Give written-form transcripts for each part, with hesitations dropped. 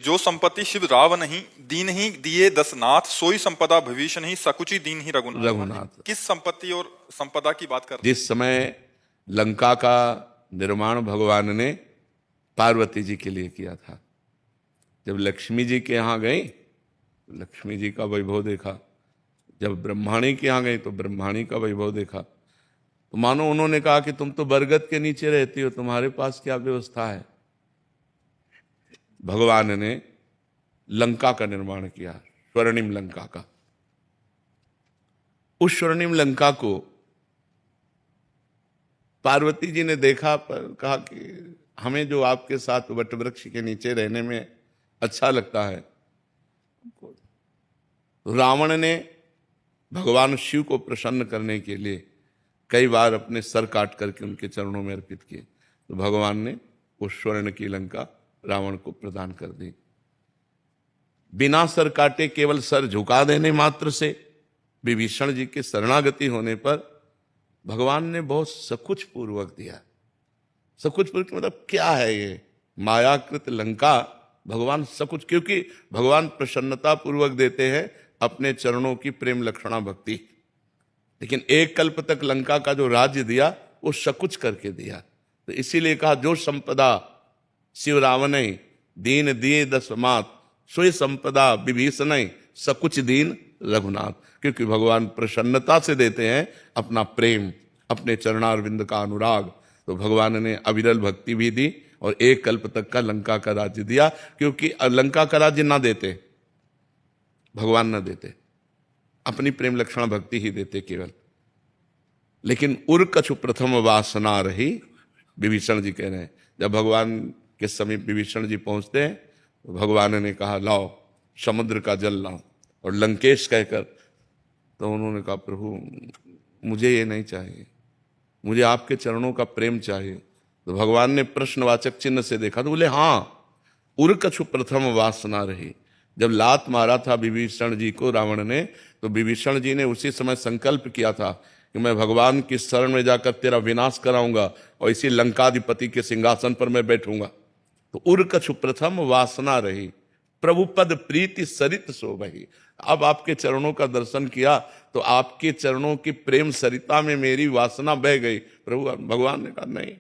जो संपत्ति शिव रावण नहीं दीन ही दिए दस नाथ, सोई संपदा भविष्य नहीं सकुची दीन ही रघुनाथ। किस संपत्ति और संपदा की बात कर रहे हैं? जिस समय लंका का निर्माण भगवान ने पार्वती जी के लिए किया था, जब लक्ष्मी जी के यहाँ गई लक्ष्मी जी का वैभव देखा, जब ब्रह्माणी के यहाँ गई तो ब्रह्माणी का वैभव देखा, तो मानो उन्होंने कहा कि तुम तो बरगद के नीचे रहती हो, तुम्हारे पास क्या व्यवस्था है। भगवान ने लंका का निर्माण किया, स्वर्णिम लंका का। उस स्वर्णिम लंका को पार्वती जी ने देखा, पर कहा कि हमें जो आपके साथ वटवृक्ष के नीचे रहने में अच्छा लगता है। रावण ने भगवान शिव को प्रसन्न करने के लिए कई बार अपने सर काट करके उनके चरणों में अर्पित किए, तो भगवान ने उस स्वर्ण की लंका रावण को प्रदान कर दी। बिना सर काटे केवल सर झुका देने मात्र से विभीषण जी के शरणागति होने पर भगवान ने बहुत सकुच पूर्वक दिया। सकुच पूर्वक मतलब क्या है ये? मायाकृत लंका भगवान सकुच, क्योंकि भगवान प्रसन्नता पूर्वक देते हैं अपने चरणों की प्रेम लक्षणा भक्ति। लेकिन एक कल्प तक लंका का जो राज्य दिया वो सकुच करके दिया, तो इसीलिए कहा जो संपदा शिव रावण दीन दिए दस मात, सोई संपदा विभीषण सकुच दीन रघुनाथ। क्योंकि भगवान प्रसन्नता से देते हैं अपना प्रेम, अपने चरणारविंद का अनुराग। तो भगवान ने अविरल भक्ति भी दी और एक कल्प तक का लंका का राज्य दिया, क्योंकि लंका का राज्य ना देते भगवान ना देते, अपनी प्रेम लक्षण भक्ति ही देते केवल। लेकिन उर कछु प्रथम वासना रही, विभीषण जी कह रहे हैं। जब भगवान के समीप विभीषण जी पहुंचते हैं तो भगवान ने कहा लाओ समुद्र का जल लाओ, और लंकेश कहकर, तो उन्होंने कहा प्रभु मुझे ये नहीं चाहिए, मुझे आपके चरणों का प्रेम चाहिए। तो भगवान ने प्रश्नवाचक चिन्ह से देखा तो बोले हाँ, उर कछु प्रथम वासना रही। जब लात मारा था विभीषण जी को रावण ने, तो विभीषण जी ने उसी समय संकल्प किया था कि मैं भगवान की शरण में जाकर तेरा विनाश कराऊंगा और इसी लंकाधिपति के सिंहासन पर मैं बैठूंगा। तो उर कछु प्रथम वासना रही, प्रभु पद प्रीति सरित शोभहि। अब आपके चरणों का दर्शन किया तो आपके चरणों की प्रेम सरिता में मेरी वासना बह गई। प्रभु भगवान ने कहा नहीं,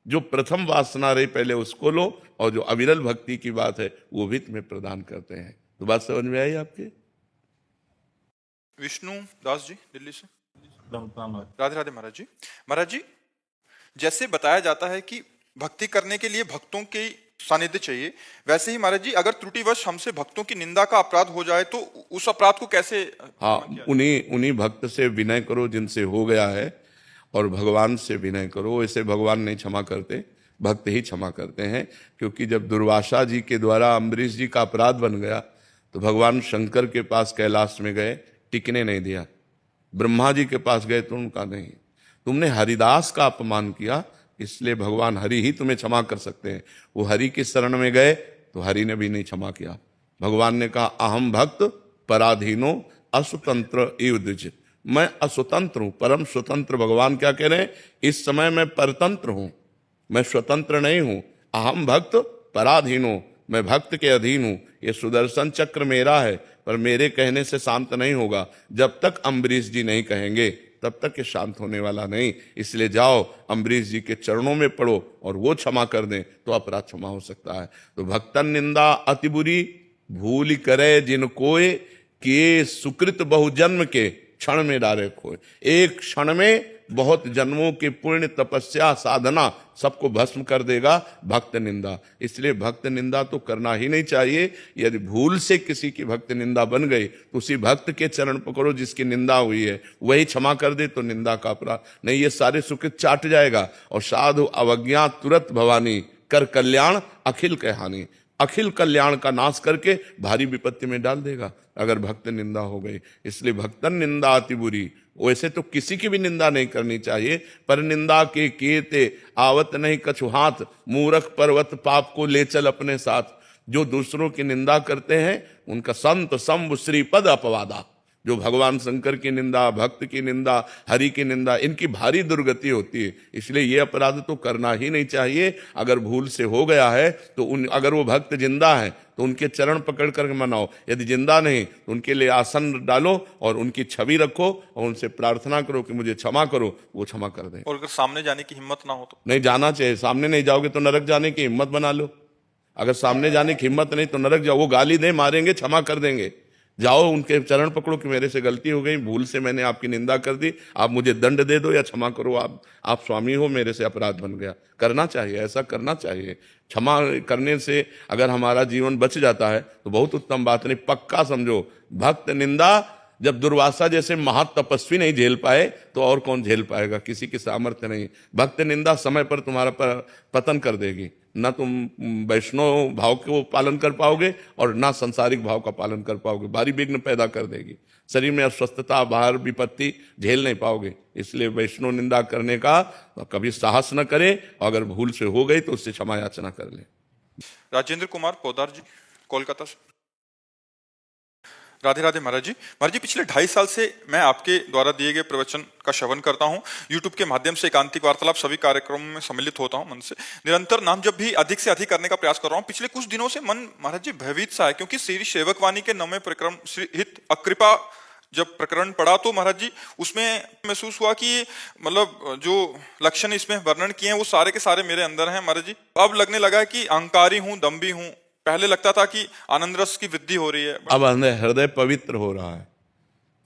जो प्रथम वासना रही पहले उसको लो, और जो अविरल भक्ति की बात है वो भी तुम्हें प्रदान करते हैं। तो बात समझ में आई आपके? विष्णु दास जी दिल्ली से। राधे राधे महाराज जी। महाराज जी, जैसे बताया जाता है कि भक्ति करने के लिए भक्तों के सानिध्य चाहिए, वैसे ही महाराज जी अगर त्रुटिवश हमसे भक्तों की निंदा का अपराध हो जाए तो उस अपराध को कैसे? हाँ, उन्हीं भक्त से विनय करो जिनसे हो गया है, और भगवान से विनय करो। ऐसे भगवान नहीं क्षमा करते, भक्त ही क्षमा करते हैं। क्योंकि जब दुर्वासा जी के द्वारा अम्बरीश जी का अपराध बन गया तो भगवान शंकर के पास कैलाश में गए, टिकने नहीं दिया। ब्रह्मा जी के पास गए तो उनका नहीं, तुमने हरिदास का अपमान किया, इसलिए भगवान हरि ही तुम्हें क्षमा कर सकते हैं। वो हरि की शरण में गए तो हरि ने भी नहीं क्षमा किया। भगवान ने कहा अहम भक्त पराधीनो अस्वतंत्र इव द्विज, मैं अस्वतंत्र हूं, परम स्वतंत्र। भगवान क्या कह रहे हैं? इस समय मैं परतंत्र हूं, मैं स्वतंत्र नहीं हूं। अहम भक्त पराधीनो, मैं भक्त के अधीन हूं। ये सुदर्शन चक्र मेरा है, पर मेरे कहने से शांत नहीं होगा। जब तक अम्बरीश जी नहीं कहेंगे तब तक ये शांत होने वाला नहीं। इसलिए जाओ अम्बरीश जी के चरणों में पड़ो और वो क्षमा कर दें तो अपराध क्षमा हो सकता है। तो भक्तन निंदा अति बुरी, भूल करे जिन कोय, किए सुकृत बहुजन्म के, क्षण में डारे खोए। एक क्षण में बहुत जन्मों की पुण्य तपस्या साधना सबको भस्म कर देगा भक्त निंदा। इसलिए भक्त निंदा तो करना ही नहीं चाहिए। यदि भूल से किसी की भक्त निंदा बन गई तो उसी भक्त के चरण पकड़ो जिसकी निंदा हुई है, वही क्षमा कर दे तो निंदा का अपराध नहीं, ये सारे सुकृत चाट जाएगा। और साधु अवज्ञा तुरंत भवानी, कर कल्याण अखिल कहानी। अखिल कल्याण का नाश करके भारी विपत्ति में डाल देगा अगर भक्त निंदा हो गई। इसलिए भक्तन निंदा अति बुरी। वैसे तो किसी की भी निंदा नहीं करनी चाहिए, पर निंदा के केते आवत नहीं कछु हाथ, मूर्ख पर्वत पाप को ले चल अपने साथ। जो दूसरों की निंदा करते हैं उनका संत संभ श्रीपद अपवादा, जो भगवान शंकर की निंदा, भक्त की निंदा, हरि की निंदा, इनकी भारी दुर्गति होती है। इसलिए ये अपराध तो करना ही नहीं चाहिए। अगर भूल से हो गया है तो अगर वो भक्त जिंदा है तो उनके चरण पकड़ कर मनाओ, यदि जिंदा नहीं तो उनके लिए आसन डालो और उनकी छवि रखो और उनसे प्रार्थना करो कि मुझे क्षमा करो, वो क्षमा कर दें। और अगर सामने जाने की हिम्मत ना हो तो? नहीं जाना चाहिए। सामने नहीं जाओगे तो नरक जाने की हिम्मत बना लो। अगर सामने जाने की हिम्मत नहीं तो नरक जाओ। वो गाली दे, मारेंगे, क्षमा कर देंगे। जाओ उनके चरण पकड़ो कि मेरे से गलती हो गई, भूल से मैंने आपकी निंदा कर दी, आप मुझे दंड दे दो या क्षमा करो, आप स्वामी हो, मेरे से अपराध बन गया। करना चाहिए, ऐसा करना चाहिए। क्षमा करने से अगर हमारा जीवन बच जाता है तो बहुत उत्तम बात। नहीं पक्का समझो, भक्त निंदा जब दुर्वासा जैसे महातपस्वी नहीं झेल पाए तो और कौन झेल पाएगा? किसी की सामर्थ्य नहीं। भक्त निंदा समय पर तुम्हारा पतन कर देगी। ना तुम वैष्णव भाव को पालन कर पाओगे और ना संसारिक भाव का पालन कर पाओगे। भारी विघ्न पैदा कर देगी। शरीर में अस्वस्थता, बाहर विपत्ति झेल नहीं पाओगे। इसलिए वैष्णव निंदा करने का कभी साहस न करे। अगर भूल से हो गई तो उससे क्षमा याचना कर ले। राजेंद्र कुमार पोदार जी, कोलकाता से। राधे राधे महाराज जी। महाराज जी, पिछले 2.5 साल से मैं आपके द्वारा दिए गए प्रवचन का श्रवण करता हूं। यूट्यूब के माध्यम से एकांतिक वार्तालाप सभी कार्यक्रमों में सम्मिलित होता हूं। मन से निरंतर नाम जब भी अधिक से अधिक करने का प्रयास कर रहा हूं। पिछले कुछ दिनों से मन महाराज जी भयभीत सा है, क्योंकि श्री सेवकवाणी के 9वें प्रकरण श्री हित अकृपा जब प्रकरण पढ़ा तो महाराज जी उसमें महसूस हुआ कि मतलब जो लक्षण इसमें वर्णन किए हैं वो सारे के सारे मेरे अंदर हैं महाराज जी। अब लगने लगा है कि अहंकारी हूं, दम्भी हूं। पहले लगता था कि आनंद रस की वृद्धि हो रही है। अब हृदय पवित्र हो रहा है।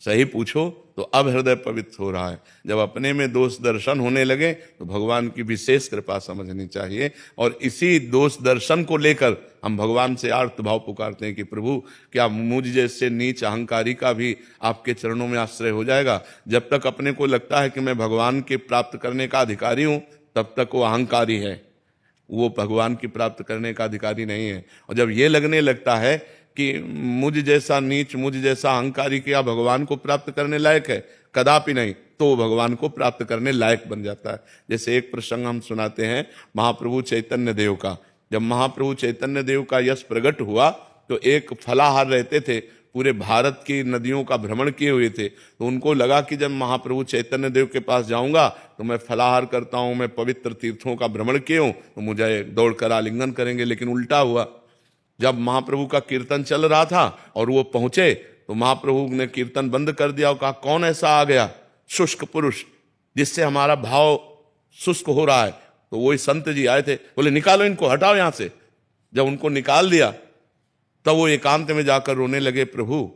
सही पूछो तो अब हृदय पवित्र हो रहा है। जब अपने में दोष दर्शन होने लगे तो भगवान की विशेष कृपा समझनी चाहिए। और इसी दोष दर्शन को लेकर हम भगवान से आर्त भाव पुकारते हैं कि प्रभु क्या मुझ जैसे नीच अहंकारी का भी आपके चरणों में आश्रय हो जाएगा। जब तक अपने को लगता है कि मैं भगवान के प्राप्त करने का अधिकारी हूं तब तक वो अहंकारी है, वो भगवान की प्राप्त करने का अधिकारी नहीं है। और जब ये लगने लगता है कि मुझ जैसा नीच, मुझ जैसा अहंकारी क्या भगवान को प्राप्त करने लायक है, कदापि नहीं, तो वो भगवान को प्राप्त करने लायक बन जाता है। जैसे एक प्रसंग हम सुनाते हैं महाप्रभु चैतन्य देव का। जब महाप्रभु चैतन्य देव का यश प्रकट हुआ तो एक फलाहार रहते थे, पूरे भारत की नदियों का भ्रमण किए हुए थे। तो उनको लगा कि जब महाप्रभु चैतन्य देव के पास जाऊंगा तो मैं फलाहार करता हूं, मैं पवित्र तीर्थों का भ्रमण किया हूं, तो मुझे दौड़कर आलिंगन करेंगे। लेकिन उल्टा हुआ। जब महाप्रभु का कीर्तन चल रहा था और वो पहुंचे तो महाप्रभु ने कीर्तन बंद कर दिया और कहा, कौन ऐसा आ गया शुष्क पुरुष जिससे हमारा भाव शुष्क हो रहा है? तो वही संत जी आए थे, बोले निकालो इनको, हटाओ यहां से। जब उनको निकाल दिया तब वो एकांत में जाकर रोने लगे, प्रभु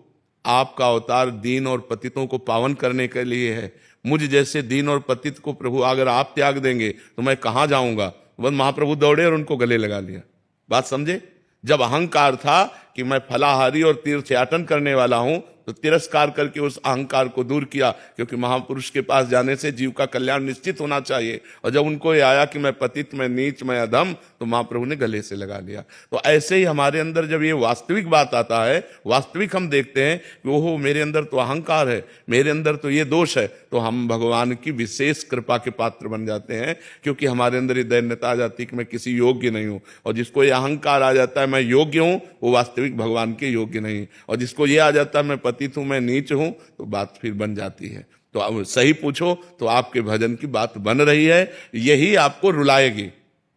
आपका अवतार दीन और पतितों को पावन करने के लिए है। मुझ जैसे दीन और पतित को प्रभु अगर आप त्याग देंगे तो मैं कहां जाऊंगा? बस महाप्रभु दौड़े और उनको गले लगा लिया। बात समझे? जब अहंकार था कि मैं फलाहारी और तीर्थयाटन करने वाला हूं तो तिरस्कार करके उस अहंकार को दूर किया, क्योंकि महापुरुष के पास जाने से जीव का कल्याण निश्चित होना चाहिए। और जब उनको ये आया कि मैं पतित, मैं नीच, मैं अधम, तो महाप्रभु ने गले से लगा लिया। तो ऐसे ही हमारे अंदर जब ये वास्तविक बात आता है, वास्तविक हम देखते हैं कि ओहो मेरे अंदर तो अहंकार है, मेरे अंदर तो ये दोष है, तो हम भगवान की विशेष कृपा के पात्र बन जाते हैं। क्योंकि हमारे अंदर ये दैन्यता आ जाती है कि मैं किसी योग्य नहीं हूं। और जिसको ये अहंकार आ जाता है मैं योग्य हूं, वो वास्तविक भगवान के योग्य नहीं। और जिसको ये आ जाता है मैं पतित हूं, मैं नीच हूं, तो बात फिर बन जाती है। तो अब सही पूछो तो आपके भजन की बात बन रही है। यही आपको रुलाएगी,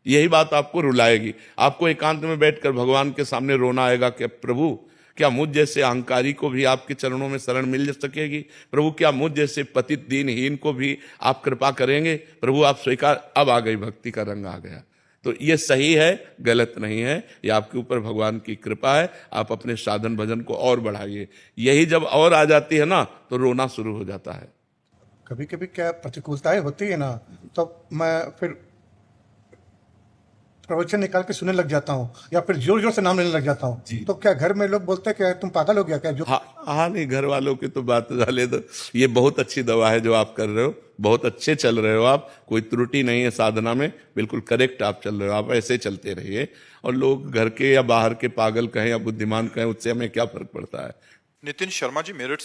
यही बात आपको रुलाएगी। आपको एकांत में बैठकर भगवान के सामने रोना आएगा कि प्रभु क्या मुझ जैसे अहंकारी को भी आपके चरणों में शरण मिल सकेगी? प्रभु क्या मुझ जैसे पतित दीनहीन को भी आप कृपा करेंगे? प्रभु आप स्वीकार। अब आ गई, भक्ति का रंग आ गया। तो ये सही है, गलत नहीं है। ये आपके ऊपर भगवान की कृपा है। आप अपने साधन भजन को और बढ़ाइए। यही जब और आ जाती है ना तो रोना शुरू हो जाता है। कभी कभी क्या प्रतिकूलताएं होती है ना, तो मैं फिर प्रवचन निकाल के सुनने लग जाता हूँ या फिर जोर जोर से नाम लेने लग जाता हूँ। तो क्या घर में लोग बोलते हैं कि तुम पागल हो गया क्या? जो हाँ नहीं, घर वालों की तो बात डाले तो ये बहुत अच्छी दवा है जो आप कर रहे हो। बहुत अच्छे चल रहे हो आप, कोई त्रुटि नहीं है साधना में, बिल्कुल करेक्ट आप चल रहे हो। आप ऐसे चलते रहिए। और लोग घर के या बाहर के पागल कहें या बुद्धिमान कहें, उससे हमें क्या फर्क पड़ता है। नितिन शर्मा जी, मेरठ।